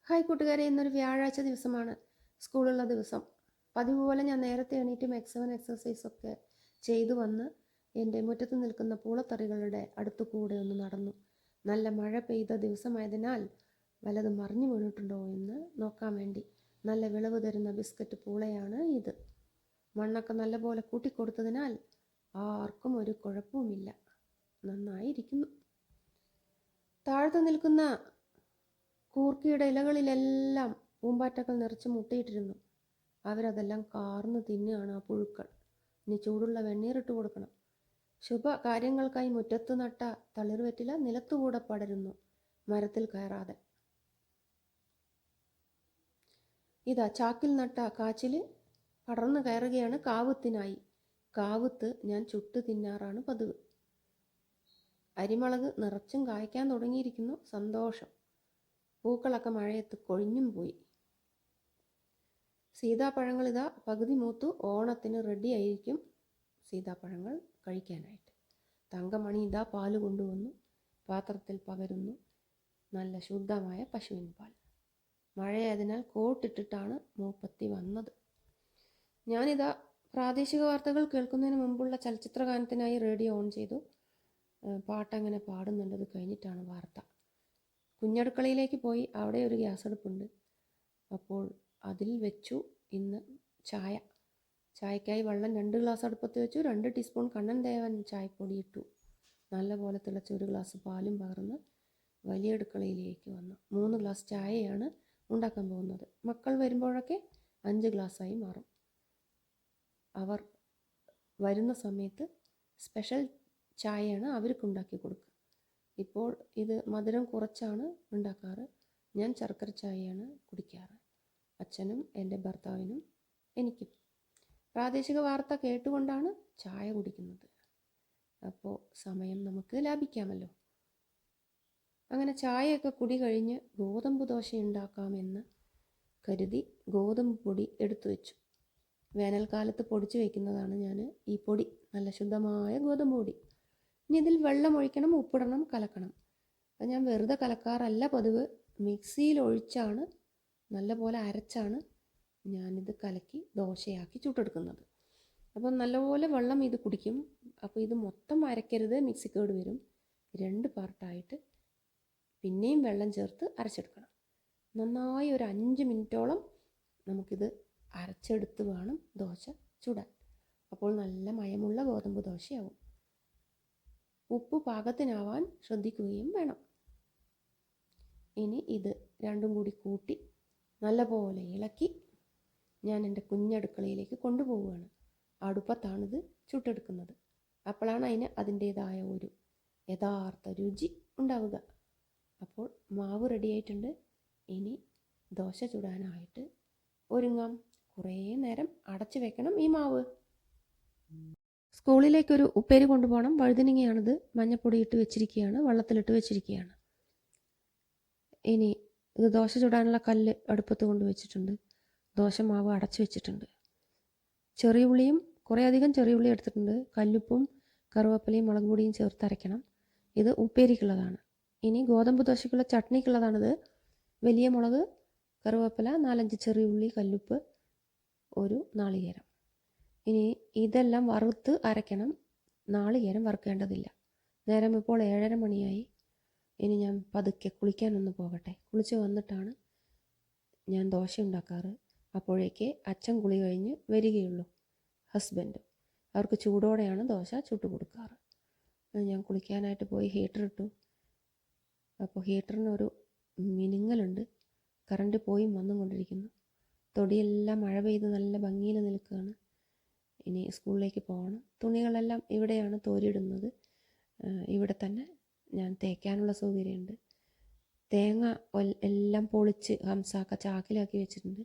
Hi കൂട്ടുകാരെ, ഇന്നൊരു വ്യാഴാഴ്ച ദിവസമാണ്, സ്കൂളുള്ള ദിവസം. പതിവ് പോലെ ഞാൻ നേരത്തെ എണീറ്റ് മാക്സിമം എക്സസൈസൊക്കെ ചെയ്തു വന്ന് എൻ്റെ മുറ്റത്ത് നിൽക്കുന്ന പൂളത്തറികളുടെ അടുത്തു കൂടെ ഒന്ന് നടന്നു. നല്ല മഴ പെയ്ത ദിവസമായതിനാൽ വല്ലതും മറിഞ്ഞു വീണിട്ടുണ്ടോ എന്ന് നോക്കാൻ വേണ്ടി നല്ല വിളവ് തരുന്ന ബിസ്ക്കറ്റ് പൂളയാണ് ഇത്. മണ്ണൊക്കെ നല്ലപോലെ കൂട്ടിക്കൊടുത്തതിനാൽ ആർക്കും ഒരു കുഴപ്പവുമില്ല, നന്നായിരിക്കുന്നു. താഴത്ത് നിൽക്കുന്ന കൂർക്കയുടെ ഇലകളിലെല്ലാം പൂമ്പാറ്റകൾ നിറച്ച് മുട്ടയിട്ടിരുന്നു. അവരതെല്ലാം കാർന്ന് തിന്നുകയാണ് ആ പുഴുക്കൾ. ഇനി ചൂടുള്ള വെണ്ണീറിട്ട് കൊടുക്കണം. ശുഭ കാര്യങ്ങൾക്കായി മുറ്റത്ത് നട്ട തളിർവെറ്റില നിലത്തുകൂടെ പടരുന്നു, മരത്തിൽ കയറാതെ. ഇതാ ചാക്കിൽ നട്ട കാച്ചില് പടർന്നു കയറുകയാണ് കാവുത്തിനായി. കാവുത്ത് ഞാൻ ചുട്ടു തിന്നാറാണ് പതിവ്. അരിമുളക് നിറച്ചും കായ്ക്കാൻ തുടങ്ങിയിരിക്കുന്നു. സന്തോഷം. പൂക്കളൊക്കെ മഴയത്ത് കൊഴിഞ്ഞും പോയി. സീതാപ്പഴങ്ങൾ ഇതാ പകുതി മൂത്തു. ഓണത്തിന് റെഡി ആയിരിക്കും സീതാപ്പഴങ്ങൾ കഴിക്കാനായിട്ട്. തങ്കമണി ഇതാ പാല് കൊണ്ടുവന്നു, പാത്രത്തിൽ പകരുന്നു. നല്ല ശുദ്ധമായ പശുവിൻ പാൽ. മഴയായതിനാൽ കോട്ടിട്ടിട്ടാണ് മൂപ്പത്തി വന്നത്. ഞാനിതാ പ്രാദേശിക വാർത്തകൾ കേൾക്കുന്നതിന് മുമ്പുള്ള ചലച്ചിത്ര ഗാനത്തിനായി റേഡിയോ ഓൺ ചെയ്തു. പാട്ടങ്ങനെ പാടുന്നുണ്ട്. അത് കഴിഞ്ഞിട്ടാണ് വാർത്ത. കുഞ്ഞടുക്കളയിലേക്ക് പോയി. അവിടെ ഒരു ഗ്യാസ് അടുപ്പുണ്ട്. അപ്പോൾ അതിൽ വെച്ചു ഇന്ന് ചായക്കായി വെള്ളം 2 ഗ്ലാസ് അടുപ്പത്ത് വെച്ചു. 2 ടീസ്പൂൺ കണ്ണൻ ദേവൻ ചായപ്പൊടി ഇട്ടു. നല്ലപോലെ തിളച്ച 1 ഗ്ലാസ് പാലും പകർന്ന് വലിയ അടുക്കളയിലേക്ക് വന്നു. 3 ഗ്ലാസ് ചായയാണ് ഉണ്ടാക്കാൻ പോകുന്നത്. മക്കൾ വരുമ്പോഴൊക്കെ 5 ഗ്ലാസ്സായി മാറും. അവർ വരുന്ന സമയത്ത് സ്പെഷ്യൽ ചായയാണ് അവർക്ക് ഉണ്ടാക്കി കൊടുക്കുക. ഇപ്പോൾ ഇത് മധുരം കുറച്ചാണ് ഉണ്ടാക്കാറ്. ഞാൻ ശർക്കര ചായയാണ് കുടിക്കാറ്. അച്ഛനും എൻ്റെ ഭർത്താവിനും എനിക്കും. പ്രാദേശിക വാർത്ത കേട്ടുകൊണ്ടാണ് ചായ കുടിക്കുന്നത്. അപ്പോൾ സമയം നമുക്ക് ലാഭിക്കാമല്ലോ. അങ്ങനെ ചായയൊക്കെ കുടി കഴിഞ്ഞ് ഗോതമ്പ് ദോശ ഉണ്ടാക്കാമെന്ന് കരുതി ഗോതമ്പ് പൊടി എടുത്തു വെച്ചു. വേനൽക്കാലത്ത് പൊടിച്ചു വയ്ക്കുന്നതാണ് ഞാൻ ഈ പൊടി. നല്ല ശുദ്ധമായ ഗോതമ്പ് പൊടി. ഇനി ഇതിൽ വെള്ളം ഒഴിക്കണം, ഉപ്പിടണം, കലക്കണം. അപ്പം ഞാൻ വെറുതെ കലക്കാറല്ല പതിവ്. മിക്സിയിൽ ഒഴിച്ചാണ്, നല്ലപോലെ അരച്ചാണ് ഞാനിത് കലക്കി ദോശയാക്കി ചുട്ടെടുക്കുന്നത്. അപ്പം നല്ലപോലെ വെള്ളം ഇത് കുടിക്കും. അപ്പോൾ ഇത് മൊത്തം അരയ്ക്കരുത്, മിക്സിക്കേട് വരും. 2 പാർട്ടായിട്ട് പിന്നെയും വെള്ളം ചേർത്ത് അരച്ചെടുക്കണം. നന്നായി ഒരു 5 മിനിറ്റോളം നമുക്കിത് അരച്ചെടുത്ത് വേണം ദോശ ചുടാൻ. അപ്പോൾ നല്ല മയമുള്ള ഗോതമ്പ് ദോശയാവും. ഉപ്പ് പാകത്തിനാവാൻ ശ്രദ്ധിക്കുകയും വേണം. ഇനി ഇത് രണ്ടും കൂടി കൂട്ടി നല്ലപോലെ ഇളക്കി ഞാൻ എൻ്റെ കുഞ്ഞടുക്കളയിലേക്ക് കൊണ്ടുപോവുകയാണ്. അടുപ്പത്താണിത് ചുട്ടെടുക്കുന്നത്. അപ്പോഴാണ് അതിന് അതിൻ്റേതായ ഒരു യഥാർത്ഥ രുചി ഉണ്ടാവുക. അപ്പോൾ മാവ് റെഡിയായിട്ടുണ്ട്. ഇനി ദോശ ചുടാനായിട്ട് ഒരുങ്ങാം. കുറേ നേരം അടച്ചു വെക്കണം ഈ മാവ്. സ്കൂളിലേക്കൊരു ഉപ്പേരി കൊണ്ടുപോകണം. വഴുതനങ്ങയാണിത്. മഞ്ഞപ്പൊടി ഇട്ട് വെച്ചിരിക്കുകയാണ്, വെള്ളത്തിലിട്ട് വെച്ചിരിക്കുകയാണ്. ഇനി ഇത് ദോശ ചുടാനുള്ള കല്ല് അടുപ്പത്ത് കൊണ്ടുവച്ചിട്ടുണ്ട്. ദോശമാവ് അടച്ചു വെച്ചിട്ടുണ്ട്. ചെറിയ ഉള്ളിയും കുറേയധികം ചെറിയ ഉള്ളി എടുത്തിട്ടുണ്ട്. കല്ലുപ്പും കറുവേപ്പിലയും മുളക് പൊടിയും ചേർത്ത് അരയ്ക്കണം. ഇത് ഉപ്പേരിക്കുള്ളതാണ്. ഇനി ഗോതമ്പ് ദോശയ്ക്കുള്ള ചട്നിക്കുള്ളതാണിത്. വലിയ മുളക്, കറുവേപ്പില, 4-5 ചെറിയ ഉള്ളി, കല്ലുപ്പ്, ഒരു നാളികേരം. ഇനി ഇതെല്ലാം വറുത്ത് അരയ്ക്കണം. നാളികേരം വറുക്കേണ്ടതില്ല. നേരം ഇപ്പോൾ 7:30 മണിയായി. ഇനി ഞാൻ പതുക്കെ കുളിക്കാനൊന്ന് പോകട്ടെ. കുളിച്ച് വന്നിട്ടാണ് ഞാൻ ദോശ ഉണ്ടാക്കാറ്. അപ്പോഴേക്ക് അച്ഛൻ കുളി കഴിഞ്ഞ് വരികയുള്ളൂ, ഹസ്ബൻഡ്. അവർക്ക് ചൂടോടെയാണ് ദോശ ചുട്ടു കൊടുക്കാറ്. ഞാൻ കുളിക്കാനായിട്ട് പോയി ഹീറ്റർ ഇട്ടു. അപ്പോൾ ഹീറ്ററിനൊരു മിനുങ്ങലുണ്ട്. കറണ്ട് പോയും വന്നും കൊണ്ടിരിക്കുന്നു. തൊടിയെല്ലാം മഴ പെയ്ത് നല്ല ഭംഗിയിൽ നിൽക്കുകയാണ്. ഇനി സ്കൂളിലേക്ക് പോകണം. തുണികളെല്ലാം ഇവിടെയാണ് തോരിയിടുന്നത്. ഇവിടെ തന്നെ ഞാൻ തേക്കാനുള്ള സൗകര്യമുണ്ട്. തേങ്ങ എല്ലാം പൊളിച്ച് ഹംസാക്ക ചാക്കിലാക്കി വെച്ചിട്ടുണ്ട്.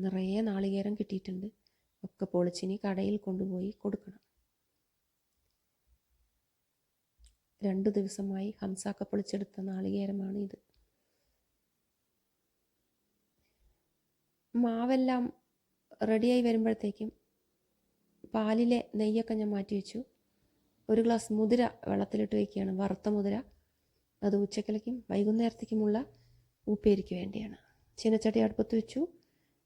നിറയെ നാളികേരം കിട്ടിയിട്ടുണ്ട്. ഒക്കെ പൊളിച്ചിനി കടയിൽ കൊണ്ടുപോയി കൊടുക്കണം. 2 ദിവസമായി ഹംസാക്ക പൊളിച്ചെടുത്ത നാളികേരമാണ് ഇത്. മാവെല്ലാം റെഡിയായി വരുമ്പോഴത്തേക്കും പാലിലെ നെയ്യൊക്കെ ഞാൻ മാറ്റി വെച്ചു. 1 ഗ്ലാസ് മുതിര വെള്ളത്തിലിട്ട് വയ്ക്കുകയാണ്, വറുത്ത മുതിര. അത് ഉച്ചക്കലേക്കും വൈകുന്നേരത്തേക്കുമുള്ള ഉപ്പേരിക്ക് വേണ്ടിയാണ്. ചീനച്ചട്ടി അടുപ്പത്ത് വെച്ചു.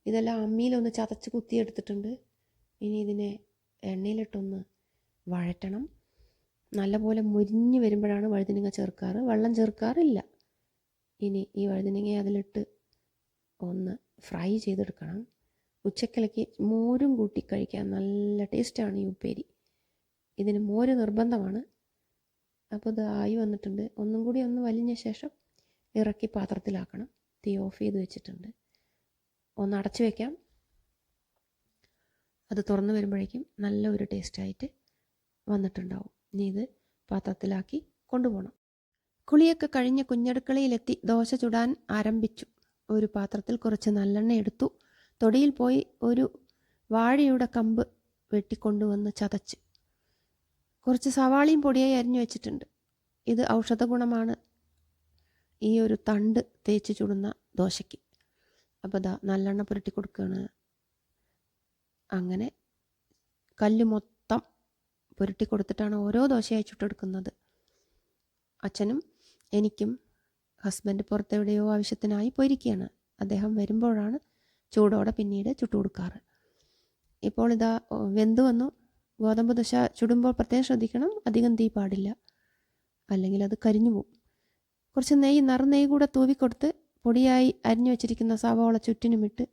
ഇതെല്ലാം അമ്മിയിലൊന്ന് ചതച്ച് കുത്തിയെടുത്തിട്ടുണ്ട്. ഇനി ഇതിനെ എണ്ണയിലിട്ടൊന്ന് വഴറ്റണം. നല്ലപോലെ മുരിഞ്ഞ് വരുമ്പോഴാണ് വഴുതനങ്ങ ചേർക്കാറ്, വെള്ളം ചേർക്കാറില്ല. ഇനി ഈ വഴുതനങ്ങ അതിലിട്ട് ഒന്ന് ഫ്രൈ ചെയ്തെടുക്കണം. ഉച്ചക്കലയ്ക്ക് മോരും കൂട്ടി കഴിക്കാൻ നല്ല ടേസ്റ്റാണ് ഈ ഉപ്പേരി. ഇതിന് മോര് നിർബന്ധമാണ്. അപ്പോൾ ഇത് ആയി വന്നിട്ടുണ്ട്. ഒന്നും കൂടി ഒന്ന് വലിഞ്ഞ ശേഷം ഇറക്കി പാത്രത്തിലാക്കണം. തീ ഓഫ് ചെയ്ത് വെച്ചിട്ടുണ്ട്. ഒന്ന് അടച്ചു വയ്ക്കാം. അത് തുറന്ന് വരുമ്പോഴേക്കും നല്ല ഒരു ടേസ്റ്റായിട്ട് വന്നിട്ടുണ്ടാവും. ഇനി ഇത് പാത്രത്തിലാക്കി കൊണ്ടുപോകണം. കുളിയൊക്കെ കഴിഞ്ഞ് കുഞ്ഞടുക്കളയിലെത്തി ദോശ ചുടാൻ ആരംഭിച്ചു. ഒരു പാത്രത്തിൽ കുറച്ച് നല്ലെണ്ണ എടുത്തു. തൊടിയിൽ പോയി ഒരു വാഴയുടെ കമ്പ് വെട്ടിക്കൊണ്ടുവന്ന് ചതച്ച് കുറച്ച് സവാളയും പൊടിയായി അരിഞ്ഞു വെച്ചിട്ടുണ്ട്. ഇത് ഔഷധ ഗുണമാണ് ഈ ഒരു തണ്ട് തേച്ച് ചുടുന്ന ദോശയ്ക്ക്. അപ്പോൾ ഇതാ നല്ലെണ്ണ പുരട്ടി കൊടുക്കുകയാണ്. അങ്ങനെ കല്ല് മൊത്തം പുരട്ടി കൊടുത്തിട്ടാണ് ഓരോ ദോശയായി ചുട്ടെടുക്കുന്നത്. അച്ഛനും എനിക്കും ഹസ്ബൻഡ് പുറത്തെവിടെയോ ആവശ്യത്തിനായി പോയിരിക്കുകയാണ്. അദ്ദേഹം വരുമ്പോഴാണ് ചൂടോടെ പിന്നീട് ചുട്ടു കൊടുക്കാറ്. ഇപ്പോൾ ഇതാ വെന്ത് വന്നു. ഗോതമ്പ് ദോശ ചുടുമ്പോൾ പ്രത്യേകം ശ്രദ്ധിക്കണം, അധികം തീ പാടില്ല, അല്ലെങ്കിൽ അത് കരിഞ്ഞു പോകും. കുറച്ച് നെയ്യ് കൂടെ തൂവിക്കൊടുത്ത് പൊടിയായി അരിഞ്ഞു വെച്ചിരിക്കുന്ന സവാള ചുറ്റിനുമിട്ട്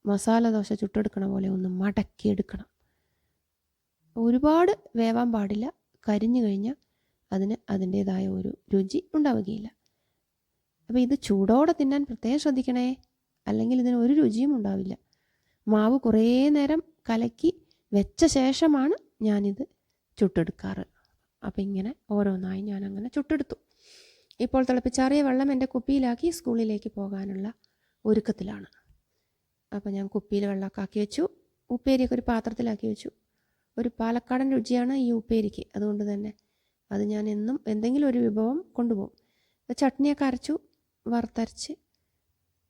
മസാല ദോശ ചുട്ടെടുക്കണ പോലെ ഒന്ന് മടക്കിയെടുക്കണം. ഒരുപാട് വേവാൻ പാടില്ല. കരിഞ്ഞു കഴിഞ്ഞാൽ അതിന് അതിൻ്റേതായ ഒരു രുചി ഉണ്ടാവുകയില്ല. അപ്പോൾ ഇത് ചൂടോടെ തിന്നാൻ പ്രത്യേകം ശ്രദ്ധിക്കണേ, അല്ലെങ്കിൽ ഇതിന് ഒരു രുചിയും ഉണ്ടാവില്ല. മാവ് കുറേ നേരം കലക്കി വെച്ച ശേഷമാണ് ഞാനിത് ചുട്ടെടുക്കാറ്. അപ്പോൾ ഇങ്ങനെ ഓരോന്നായി ഞാനങ്ങനെ ചുട്ടെടുത്തു. ഇപ്പോൾ തിളപ്പിച്ചാറിയ വെള്ളം എൻ്റെ കുപ്പിയിലാക്കി സ്കൂളിലേക്ക് പോകാനുള്ള ഒരുക്കത്തിലാണ്. അപ്പോൾ ഞാൻ കുപ്പിയിൽ വെള്ളമൊക്കെ ആക്കി വെച്ചു. ഉപ്പേരിയൊക്കെ ഒരു പാത്രത്തിലാക്കി വെച്ചു. ഒരു പാലക്കാടൻ രുചിയാണ് ഈ ഉപ്പേരിക്ക്. അതുകൊണ്ട് തന്നെ അത് ഞാൻ എന്നും എന്തെങ്കിലും ഒരു വിഭവം കൊണ്ടുപോകും. ചട്നിയൊക്കെ അരച്ചു, വറുത്തരച്ച്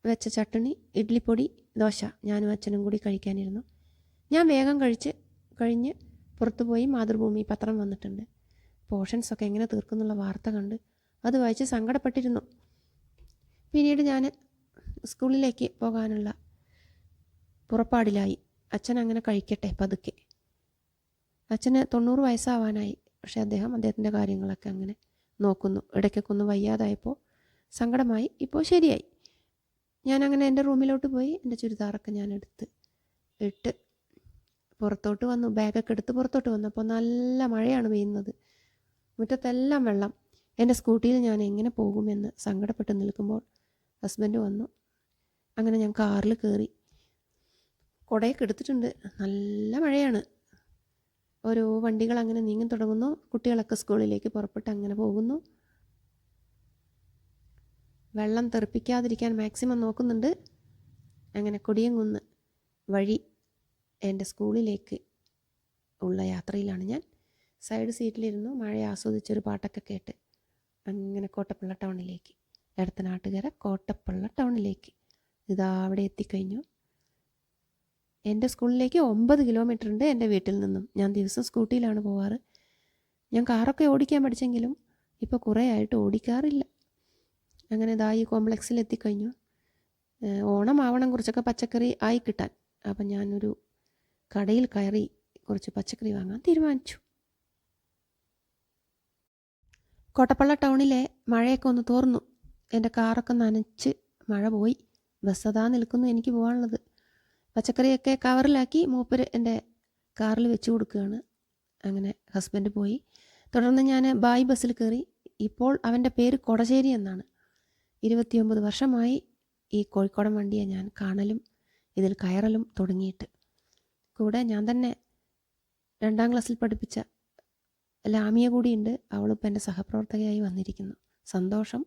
വെച്ച ചട്നി, ഇഡ്ലിപ്പൊടി, ദോശ ഞാനും അച്ഛനും കൂടി കഴിക്കാനിരുന്നു. ഞാൻ വേഗം കഴിഞ്ഞ് പുറത്തു പോയി മാതൃഭൂമി പത്രം വന്നിട്ടുണ്ട്. പോർഷൻസൊക്കെ എങ്ങനെ തീർക്കുന്നുള്ള വാർത്ത കണ്ട് അത് വായിച്ച് സങ്കടപ്പെട്ടിരുന്നു. പിന്നീട് ഞാൻ സ്കൂളിലേക്ക് പോകാനുള്ള പുറപ്പാടിലായി. അച്ഛൻ അങ്ങനെ കഴിക്കട്ടെ പതുക്കെ. അച്ഛന് 90 വയസ്സാവാനായി. പക്ഷേ അദ്ദേഹത്തിൻ്റെ കാര്യങ്ങളൊക്കെ അങ്ങനെ നോക്കുന്നു. ഇടയ്ക്കൊക്കെ ഒന്ന് വയ്യാതായപ്പോൾ സങ്കടമായി. ഇപ്പോൾ ശരിയായി. ഞാനങ്ങനെ എൻ്റെ റൂമിലോട്ട് പോയി എൻ്റെ ചുരിദാറൊക്കെ ഞാൻ ഇട്ട് പുറത്തോട്ട് വന്നു. ബാഗൊക്കെ എടുത്ത് പുറത്തോട്ട് വന്നപ്പോൾ നല്ല മഴയാണ് പെയ്യുന്നത്. മുറ്റത്തെല്ലാം വെള്ളം. എൻ്റെ സ്കൂട്ടിയിൽ ഞാൻ എങ്ങനെ പോകുമെന്ന് സങ്കടപ്പെട്ട് നിൽക്കുമ്പോൾ ഹസ്ബൻഡ് വന്നു. അങ്ങനെ ഞാൻ കാറിൽ കയറി. കുടയൊക്കെ എടുത്തിട്ടുണ്ട്. നല്ല മഴയാണ്. ഓരോ വണ്ടികൾ അങ്ങനെ നീങ്ങി തുടങ്ങുന്നു. കുട്ടികളൊക്കെ സ്കൂളിലേക്ക് പുറപ്പെട്ട് അങ്ങനെ പോകുന്നു. വെള്ളം തെറിപ്പിക്കാതിരിക്കാൻ മാക്സിമം നോക്കുന്നുണ്ട്. അങ്ങനെ കൊടിയംകുന്ന് വഴി എൻ്റെ സ്കൂളിലേക്ക് ഉള്ള യാത്രയിലാണ് ഞാൻ. സൈഡ് സീറ്റിലിരുന്നു മഴ ആസ്വദിച്ചൊരു പാട്ടൊക്കെ കേട്ട് അങ്ങനെ കോട്ടപ്പള്ള ടൗണിലേക്ക്, എടത്തനാട്ടുകര കോട്ടപ്പള്ള ടൗണിലേക്ക് ഇതാ അവിടെ എത്തിക്കഴിഞ്ഞു. എൻ്റെ സ്കൂളിലേക്ക് 9 കിലോമീറ്റർ ഉണ്ട് എൻ്റെ വീട്ടിൽ നിന്നും. ഞാൻ ദിവസം സ്കൂട്ടിയിലാണ് പോവാറ്. ഞാൻ കാറൊക്കെ ഓടിക്കാൻ പഠിച്ചെങ്കിലും ഇപ്പോൾ കുറേ ആയിട്ട് ഓടിക്കാറില്ല. അങ്ങനെ ഇതാ ഈ കോംപ്ലക്സിൽ എത്തിക്കഴിഞ്ഞു. ഓണമാവണം കുറച്ചൊക്കെ പച്ചക്കറി ആയി കിട്ടാൻ. അപ്പം ഞാനൊരു കടയിൽ കയറി കുറച്ച് പച്ചക്കറി വാങ്ങാൻ തീരുമാനിച്ചു. കോട്ടപ്പള്ള ടൗണിലെ മഴയൊക്കെ ഒന്ന് തോർന്നു. എൻ്റെ കാറൊക്കെ നനച്ച് മഴ പോയി. ബസ് അതാ നിൽക്കുന്നു എനിക്ക് പോകാനുള്ളത്. പച്ചക്കറിയൊക്കെ കവറിലാക്കി മൂപ്പര് എൻ്റെ കാറിൽ വെച്ച് കൊടുക്കുകയാണ്. അങ്ങനെ ഹസ്ബൻഡ് പോയി. തുടർന്ന് ഞാൻ ബായ് ബസ്സിൽ കയറി. ഇപ്പോൾ അവൻ്റെ പേര് കൊടശ്ശേരി എന്നാണ്. 29 വർഷമായി ഈ കോഴിക്കോടൻ വണ്ടിയെ ഞാൻ കാണലും ഇതിൽ കയറലും തുടങ്ങിയിട്ട്. കൂടെ ഞാൻ തന്നെ 2ാം ക്ലാസ്സിൽ പഠിപ്പിച്ച ലാമിയ കൂടിയുണ്ട്. അവളിപ്പോൾ എൻ്റെ സഹപ്രവർത്തകയായി വന്നിരിക്കുന്നു. സന്തോഷം.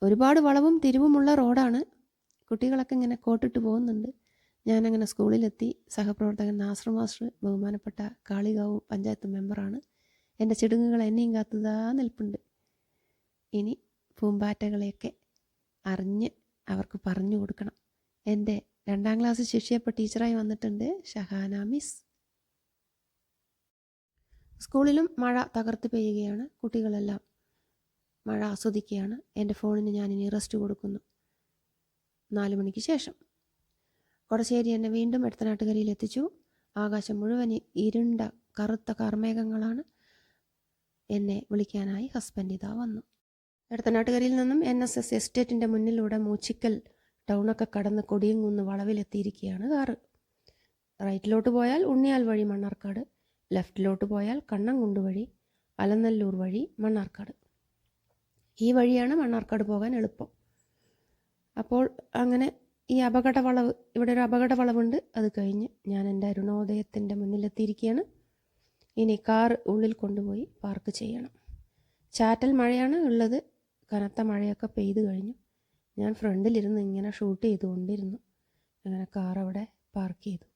ഒരുപാട് വളവും തിരിവുമുള്ള റോഡാണ്. കുട്ടികളൊക്കെ ഇങ്ങനെ കോട്ടിട്ട് പോകുന്നുണ്ട്. ഞാനങ്ങനെ സ്കൂളിലെത്തി. സഹപ്രവർത്തകൻ നാസർ മാസ്റ്റർ ബഹുമാനപ്പെട്ട കാളികാവ് പഞ്ചായത്ത് മെമ്പറാണ്. എൻ്റെ ചിടുങ്ങുകൾ എന്നെയും കാത്തുതാ നിൽപ്പുണ്ട്. ഇനി പൂമ്പാറ്റകളെയൊക്കെ അറിഞ്ഞ് അവർക്ക് പറഞ്ഞു കൊടുക്കണം. എൻ്റെ 2ാം ക്ലാസ് ശിഷ്യപ്പോൾ ടീച്ചറായി വന്നിട്ടുണ്ട് ഷഹാന മിസ്. സ്കൂളിലും മഴ തകർത്ത് പെയ്യുകയാണ്. കുട്ടികളെല്ലാം മഴ ആസ്വദിക്കുകയാണ്. എൻ്റെ ഫോണിന് ഞാനിനി റെസ്റ്റ് കൊടുക്കുന്നു. 4 മണിക്ക് ശേഷം കൊടശ്ശേരി എന്നെ വീണ്ടും എടത്തനാട്ടുകരയിൽ എത്തിച്ചു. ആകാശം മുഴുവൻ ഇരുണ്ട കറുത്ത കാർമേഘങ്ങളാണ്. എന്നെ വിളിക്കാനായി ഹസ്ബൻഡ് ഇതാ വന്നു. എടത്തനാട്ടുകരയിൽ നിന്നും NSS എസ്റ്റേറ്റിൻ്റെ മുന്നിലൂടെ മൂച്ചിക്കൽ ടൗണൊക്കെ കടന്ന് കൊടിയംകുന്ന് വളവിലെത്തിയിരിക്കുകയാണ് കാറ്. റൈറ്റിലോട്ട് പോയാൽ ഉണ്ണിയാൽ വഴി മണ്ണാർക്കാട്, ലെഫ്റ്റിലോട്ട് പോയാൽ കണ്ണംകുണ്ട് വഴി അലനല്ലൂർ വഴി മണ്ണാർക്കാട്. ഈ വഴിയാണ് മണ്ണാർക്കാട് പോകാൻ എളുപ്പം. അപ്പോൾ അങ്ങനെ ഈ അപകടവളവ്, ഇവിടെ ഒരു അപകടവളവുണ്ട്, അത് കഴിഞ്ഞ് ഞാൻ എൻ്റെ അരുണോദയത്തിൻ്റെ മുന്നിലെത്തിയിരിക്കുകയാണ്. ഇനി കാർ ഉള്ളിൽ കൊണ്ടുപോയി പാർക്ക് ചെയ്യണം. ചാറ്റൽ മഴയാണ് ഉള്ളത്. കനത്ത മഴയൊക്കെ പെയ്തു കഴിഞ്ഞു. ഞാൻ ഫ്രണ്ടിലിരുന്ന് ഇങ്ങനെ ഷൂട്ട് ചെയ്തുകൊണ്ടിരുന്നു. അങ്ങനെ കാർ അവിടെ പാർക്ക് ചെയ്തു.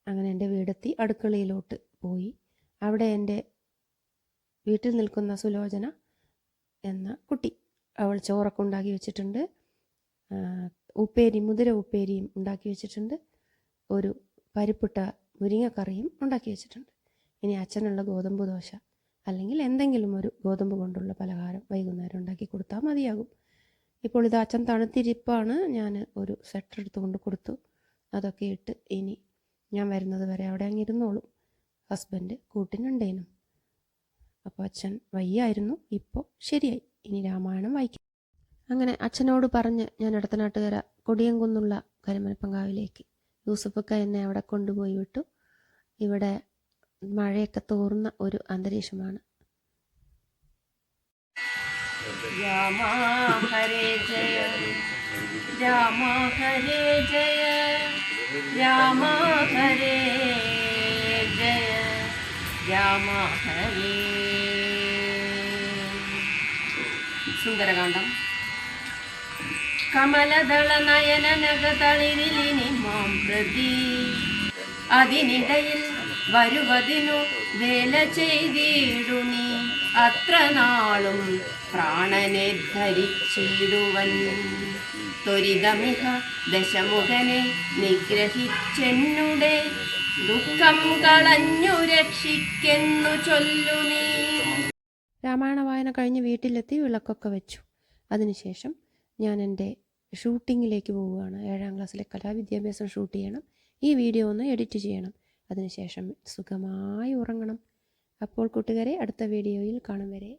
അങ്ങനെ എൻ്റെ വീടെത്തി അടുക്കളയിലോട്ട് പോയി. അവിടെ എൻ്റെ വീട്ടിൽ നിൽക്കുന്ന സുലോചന എന്ന കുട്ടി, അവൾ ചോറൊക്കെ ഉണ്ടാക്കി വെച്ചിട്ടുണ്ട്. ഉപ്പേരി, മുതിര ഉപ്പേരിയും ഉണ്ടാക്കി വെച്ചിട്ടുണ്ട്. ഒരു പരിപ്പിട്ട മുരിങ്ങക്കറിയും ഉണ്ടാക്കി വെച്ചിട്ടുണ്ട്. ഇനി അച്ഛനുള്ള ഗോതമ്പ് ദോശ അല്ലെങ്കിൽ എന്തെങ്കിലും ഒരു ഗോതമ്പ് കൊണ്ടുള്ള പലഹാരം വൈകുന്നേരം ഉണ്ടാക്കി കൊടുത്താൽ മതിയാകും. ഇപ്പോൾ ഇത് അച്ഛൻ തണുത്തിരിപ്പാണ്. ഞാൻ ഒരു സ്വെറ്റർ എടുത്തുകൊണ്ട് കൊടുത്തു. അതൊക്കെ ഇട്ട് ഇനി ഞാൻ വരുന്നത് വരെ അവിടെ അങ്ങിരുന്നോളും. ഹസ്ബൻഡ് കൂട്ടിനുണ്ടേനും. അപ്പോൾ അച്ഛൻ വയ്യായിരുന്നു, ഇപ്പോൾ ശരിയായി. ഇനി രാമായണം വായിക്കാം. അങ്ങനെ അച്ഛനോട് പറഞ്ഞ് ഞാൻ എടത്തനാട്ടുകര കൊടിയംകുന്നുള്ള കരിമനപ്പങ്കാവിലേക്ക് യൂസഫക്ക എന്നെ അവിടെ കൊണ്ടുപോയി വിട്ടു. ഇവിടെ മഴയൊക്കെ തോർന്ന ഒരു അന്തരീക്ഷമാണ്. രാമ ഹരേ ജയ രാമ ഹരേ ജയ രാമ ഹരേ ജയ രാമ ഹരേ. സുന്ദരകാന്ഡം. കമലദള നയന നഗതളിരിലിനി മാം പ്രതി അതിനിടയിൽ വരുവതിനു വേല ചെയ്തിടു നീ അത്ര നാളും പ്രാണനെ ധരിച്ചിടുവൻ ത്വരിതമിഹ ദശമുഖനെ നിഗ്രഹിച്ചെന്നുടെ ദുഃഖം കളഞ്ഞു രക്ഷിക്കെന്നു ചൊല്ലു നീ. രാമായണ വായന കഴിഞ്ഞ് വീട്ടിലെത്തി വിളക്കൊക്കെ വെച്ചു. അതിനുശേഷം ഞാൻ എൻ്റെ ഷൂട്ടിങ്ങിലേക്ക് പോവുകയാണ്. 7ാം ക്ലാസ്സിലെ കലാവിദ്യാഭ്യാസം ഷൂട്ട് ചെയ്യണം. ഈ വീഡിയോ ഒന്ന് എഡിറ്റ് ചെയ്യണം. അതിനുശേഷം സുഖമായി ഉറങ്ങണം. അപ്പോൾ കൂട്ടുകാരെ, അടുത്ത വീഡിയോയിൽ കാണും വരെ